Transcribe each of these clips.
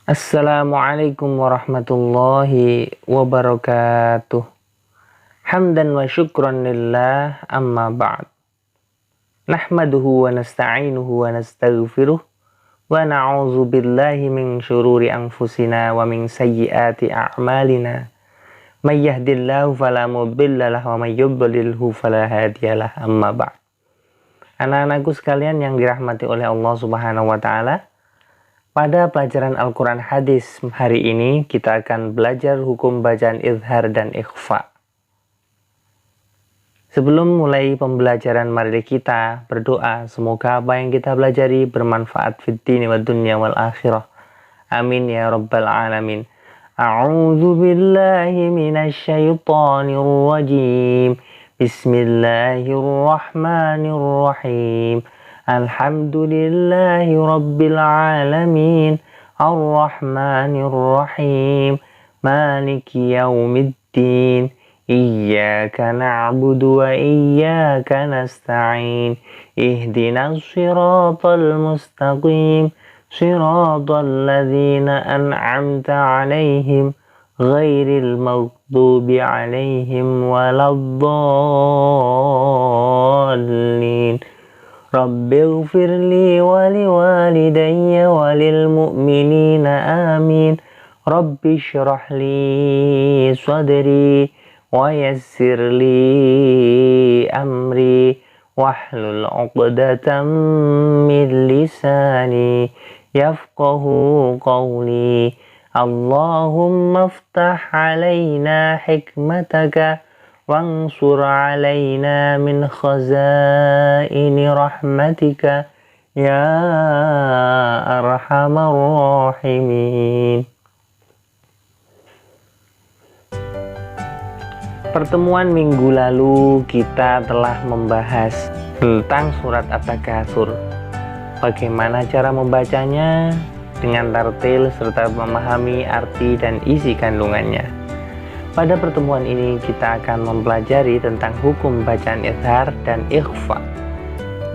Assalamualaikum warahmatullahi wabarakatuh. Hamdan wa syukran lillah, amma ba'd. Nahmaduhu wa nasta'inuhu wa nastaghfiruh wa na'udzu billahi min syururi anfusina wa min sayyiati a'malina. May yahdihillahu fala mudhillalah wa may yudlilhu fala hadiyalah, amma ba'd. Anak-anakku sekalian yang dirahmati oleh Allah Subhanahu wa taala, pada pelajaran Al-Quran Hadis hari ini kita akan belajar hukum bacaan izhar dan ikhfa. Sebelum mulai pembelajaran, mari kita berdoa semoga apa yang kita pelajari bermanfaat fid dini wad dunya wal akhirah. Amin ya rabbal alamin. A'udzu billahi minasy syaithanir rajim. Bismillahirrahmanirrahim. Alhamdulillahi rabbil alamin, ar-rahmanir rahim, maliki yaumiddin, iyyaka na'budu wa iyyaka nasta'in, ihdinas siratal mustaqim, siratal ladzina an'amta 'alaihim, ghairil maghdubi 'alaihim waladdallin. Rabbighfirli wa liwalidayya wa lil mu'minina amin. Rabbi shrah li sadri wa yassir li amri wahlul 'uqdatam min lisani yafqahu qawli. Allahumma iftah 'alaina hikmataka wansur 'alaina min khazaini rahmatika ya arhamar rahimin. Pertemuan minggu lalu kita telah membahas tentang surat At-Takatsur. Bagaimana cara membacanya dengan tartil serta memahami arti dan isi kandungannya. Pada pertemuan ini kita akan mempelajari tentang hukum bacaan izhar dan ikhfa.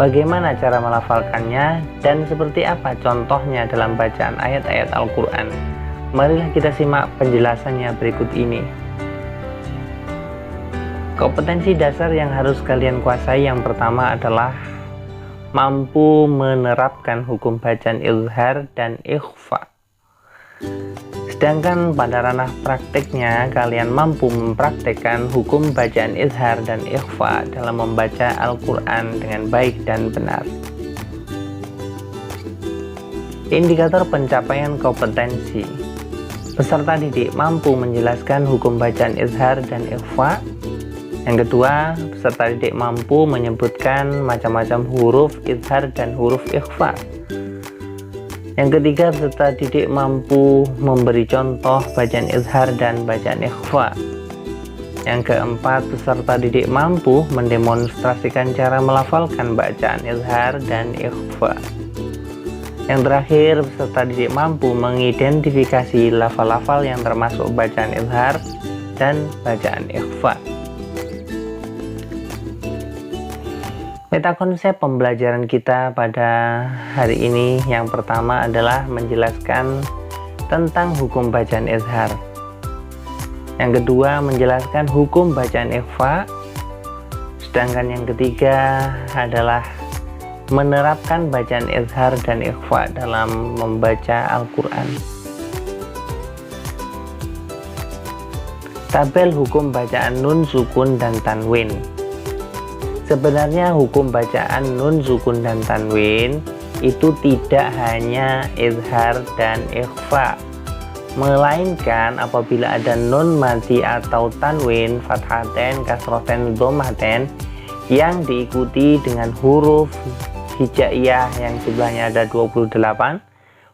Bagaimana cara melafalkannya dan seperti apa contohnya dalam bacaan ayat-ayat Al-Quran. Marilah kita simak penjelasannya berikut ini. Kompetensi dasar yang harus kalian kuasai yang pertama adalah mampu menerapkan hukum bacaan izhar dan ikhfa. Sedangkan pada ranah prakteknya, kalian mampu mempraktekkan hukum bacaan izhar dan ikhfa dalam membaca Al-Quran dengan baik dan benar. Indikator pencapaian kompetensi. Peserta didik mampu menjelaskan hukum bacaan izhar dan ikhfa. Yang kedua, peserta didik mampu menyebutkan macam-macam huruf izhar dan huruf ikhfa. Yang ketiga, peserta didik mampu memberi contoh bacaan izhar dan bacaan ikhfa. Yang keempat, peserta didik mampu mendemonstrasikan cara melafalkan bacaan izhar dan ikhfa. Yang terakhir, peserta didik mampu mengidentifikasi lafal-lafal yang termasuk bacaan izhar dan bacaan ikhfa. Meta konsep pembelajaran kita pada hari ini yang pertama adalah menjelaskan tentang hukum bacaan izhar. Yang kedua, menjelaskan hukum bacaan ikhfa. Sedangkan yang ketiga adalah menerapkan bacaan izhar dan ikhfa dalam membaca Al-Quran. Tabel hukum bacaan nun, sukun, dan tanwin. Sebenarnya hukum bacaan nun, sukun, dan tanwin itu tidak hanya izhar dan ikhfa, melainkan apabila ada nun mati atau tanwin, fathaten, kasroten, dhomaten yang diikuti dengan huruf hijaiyah yang jumlahnya ada 28,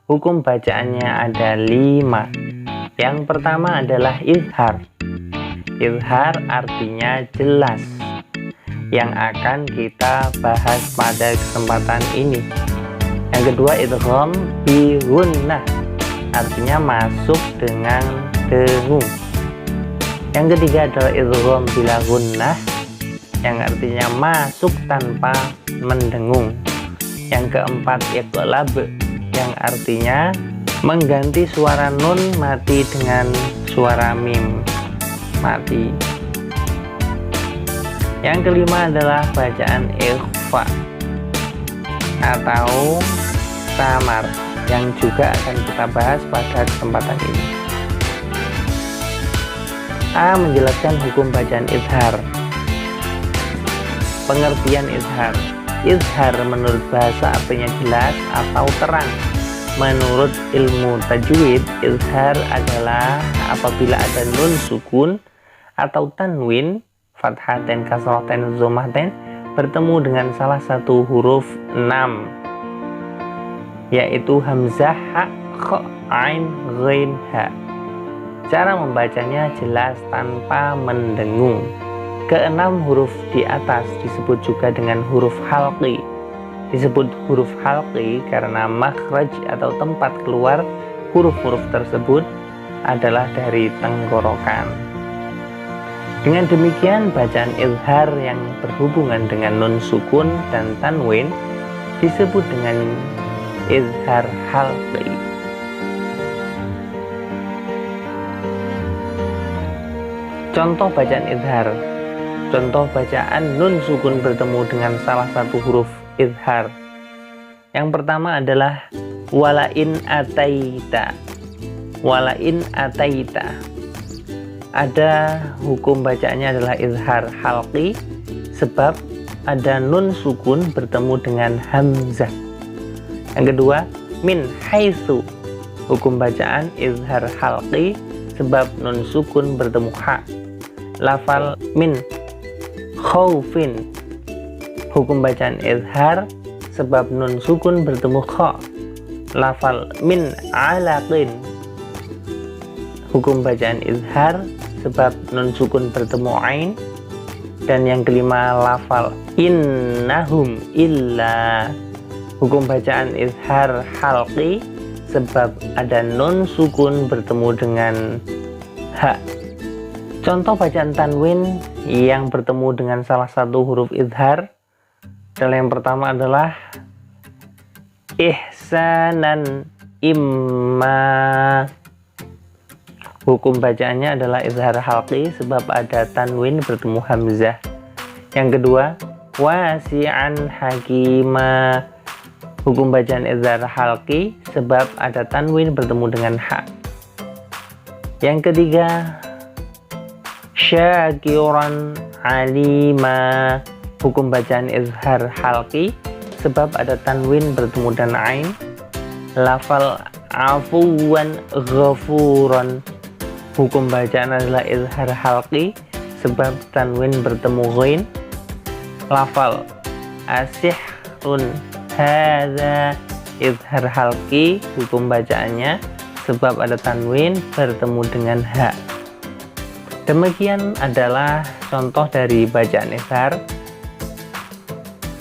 hukum bacaannya ada 5. Yang pertama adalah izhar. Izhar artinya jelas, yang akan kita bahas pada kesempatan ini. Yang kedua, idgham bi gunnah, artinya masuk dengan dengung. Yang ketiga adalah idgham bila gunnah, yang artinya masuk tanpa mendengung. Yang keempat, iqlab, yang artinya Mengganti suara nun mati dengan suara mim mati. Yang kelima adalah bacaan ikhfa atau samar yang juga akan kita bahas pada kesempatan ini. A. Menjelaskan hukum bacaan izhar. Pengertian izhar. Izhar menurut bahasa artinya jelas atau terang. Menurut ilmu tajwid, izhar adalah apabila ada nun sukun atau tanwin, fathaten, kasroten, zomaten bertemu dengan salah satu huruf 6, yaitu hamzah, ha, kha, ain, ghain, ha. Cara membacanya jelas tanpa mendengung. Keenam huruf di atas disebut juga dengan huruf halqi. Disebut huruf halqi karena makhraj atau tempat keluar huruf-huruf tersebut adalah dari tenggorokan. Dengan demikian, bacaan izhar yang berhubungan dengan nun sukun dan tanwin disebut dengan izhar halqi. Contoh bacaan izhar. Contoh bacaan nun sukun bertemu dengan salah satu huruf izhar. Yang pertama adalah walain ataita. Walain ataita. Ada hukum bacaannya adalah izhar halqi sebab ada nun sukun bertemu dengan hamzah. Yang kedua, min haitsu. Hukum bacaan izhar halqi sebab nun sukun bertemu ha. Lafal min khaufin. Hukum bacaan izhar sebab nun sukun bertemu kha. Lafal min alaqin. Hukum bacaan izhar sebab nun sukun bertemu ain. Dan yang kelima, lafal innahum illa. Hukum bacaan izhar halqi sebab ada nun sukun bertemu dengan ha. Contoh bacaan tanwin yang bertemu dengan salah satu huruf izhar adalah yang pertama adalah ihsanan imma. Hukum bacaannya adalah izhar halqi sebab ada tanwin bertemu hamzah. Yang kedua, wasi'an hakima. Hukum bacaan izhar halqi sebab ada tanwin bertemu dengan ha. Yang ketiga, syakiran alima. Hukum bacaan izhar halqi sebab ada tanwin bertemu dengan ain. Lafal afuwan ghafuran. Hukum bacaan adalah izhar halqi sebab tanwin bertemu ghain. Lafal asihrun hadza. Izhar halqi hukum bacaannya sebab ada tanwin bertemu dengan ha. Demikian adalah contoh dari bacaan izhar.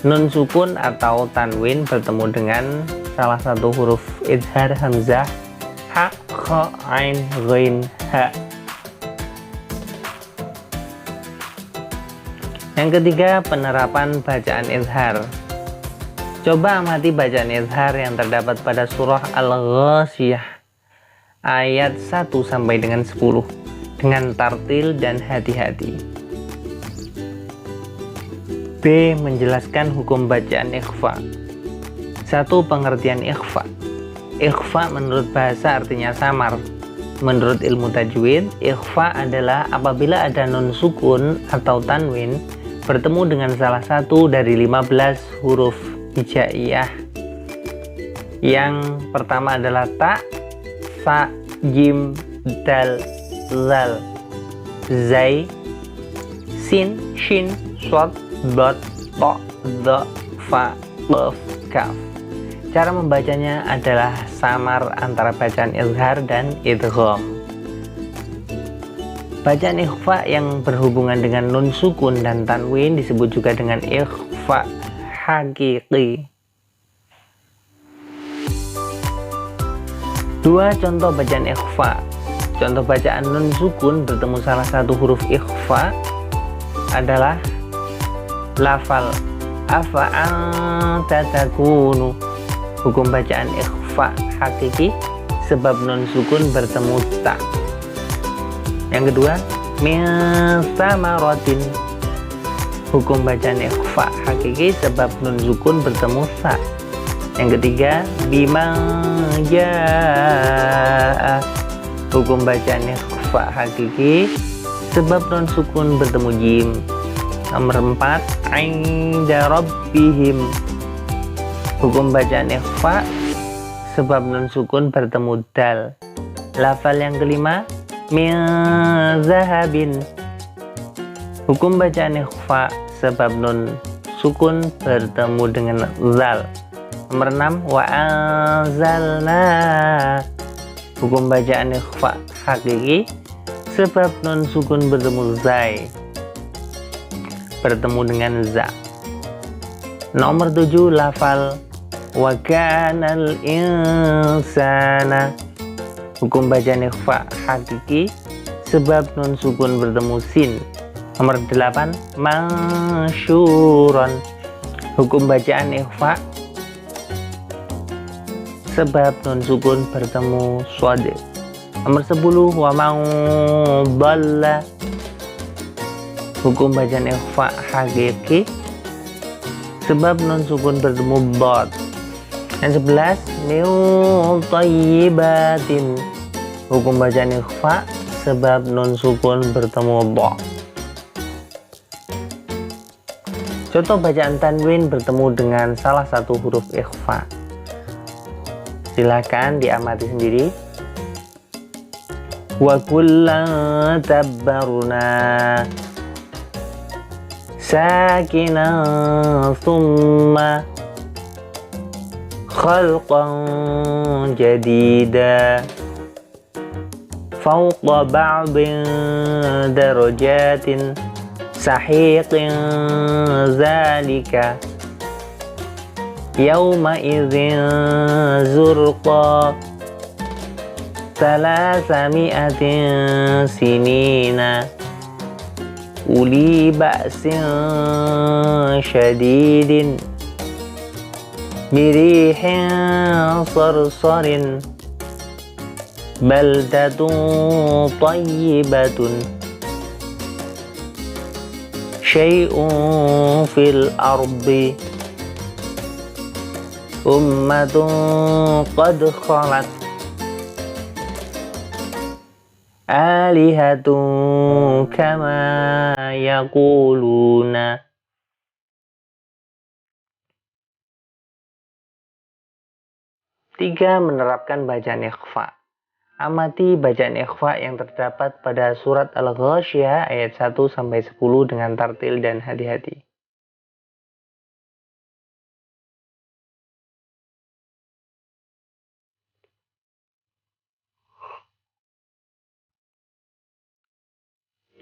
Nun sukun atau tanwin bertemu dengan salah satu huruf izhar hamzah, ha, kha, ain, ghain, ha. Yang ketiga, penerapan bacaan izhar. Coba amati bacaan izhar yang terdapat pada surah Al-Ghasyiyah ayat 1 sampai dengan 10 dengan tartil dan hati-hati. B. Menjelaskan hukum bacaan ikhfa. 1. Pengertian ikhfa. Ikhfa menurut bahasa artinya samar. Menurut ilmu tajwid, ikhfa adalah apabila ada nun sukun atau tanwin bertemu dengan salah satu dari 15 huruf hijaiyah. Yang pertama adalah ta, sa, jim, dal, zal, zai, sin, shin, shod, dot, to, do, fa, qaf, kaf. Cara membacanya adalah samar antara bacaan izhar dan idgham. Bacaan ikhfa yang berhubungan dengan nun sukun dan tanwin disebut juga dengan ikhfa hakiki. 2. Contoh bacaan ikhfa. Contoh bacaan nun sukun bertemu salah satu huruf ikhfa adalah lafal afa'an tatakunu. Hukum bacaan ikhfa hakiki sebab nun sukun bertemu ta. Yang kedua, min samaratin, hukum bacaan ikhfa hakiki sebab nun sukun bertemu sa. Yang ketiga, bima jaa, hukum bacaan ikhfa hakiki sebab nun sukun bertemu jim. Nomor 4, inda rabbihim, hukum bacaan ikhfa sebab nun sukun bertemu dal. Lafal yang kelima, min zahabin, hukum bacaan ikhfa sebab nun sukun bertemu dengan zal. Nomor 6, wa anzalna, hukum bacaan ikhfa hakiki sebab nun sukun bertemu zai, bertemu dengan za. Nomor 7, lafal wa kanal insana, hukum bacaan ikhfa hakiki sebab nun sukun bertemu sin. Nomor 8, mansyuron, hukum bacaan ikhfa sebab nun sukun bertemu shad. Nomor 10, wa ma'dalla, hukum bacaan ikhfa hakiki sebab nun sukun bertemu dad. Yang 11, min thayyibatin, hukum bacaan ikhfa sebab nun sukun bertemu dha. Contoh bacaan tanwin bertemu dengan salah satu huruf ikhfa. Silakan diamati sendiri. Wa kullan tabbarna sakinan thumma khalqan jadida fawqa ba'din darajatin sahiqin zalika yawma idzin zurqa salasami'atin sinina uli ba'sin syadidin birihin sarsarin baldatun tayyibatun syai'un fil ardi ummatun qad khalat alihatun kama yaquluna. Tiga, menerapkan bacaan ikhfa. Amati bacaan ikhfa yang terdapat pada surat Al-Ghasyiyah ayat 1-10 dengan tartil dan hati-hati.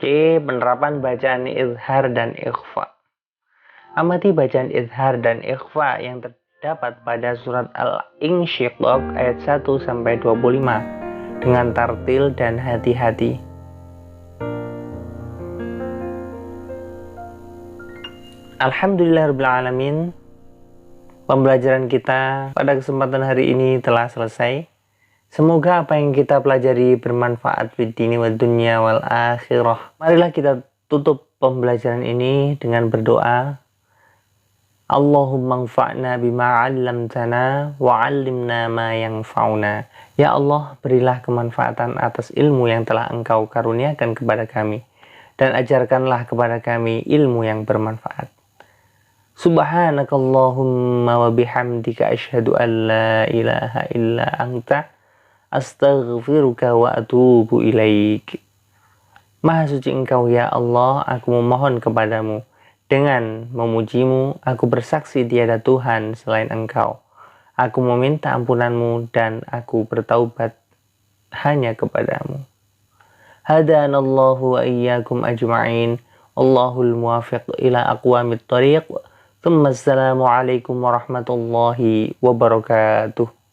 C. Penerapan bacaan izhar dan ikhfa. Amati bacaan izhar dan ikhfa yang terdapat pada surat Al-Insyiqaq ayat 1-25 dengan tartil dan hati-hati. Alhamdulillahirabbil alamin. Pembelajaran kita pada kesempatan hari ini telah selesai. Semoga apa yang kita pelajari bermanfaat fid dini wad dunya wal akhirah. Marilah kita tutup pembelajaran ini dengan berdoa. Allahumma anfa'na bima 'allamtana wa 'allimna ma yanfa'una. Ya Allah, berilah kemanfaatan atas ilmu yang telah Engkau karuniakan kepada kami dan ajarkanlah kepada kami ilmu yang bermanfaat. Subhanakallahumma wa bihamdika asyhadu an la ilaha illa anta astaghfiruka wa atubu ilaik. Maha suci Engkau ya Allah, aku memohon kepadamu. Dengan memujimu, aku bersaksi tiada Tuhan selain Engkau. Aku meminta ampunanmu dan aku bertaubat hanya kepadamu. Hadanallahu wa iyyakum ajma'in. Allahul muwafiq ila aqwamit thariq. Assalamualaikum warahmatullahi wabarakatuh.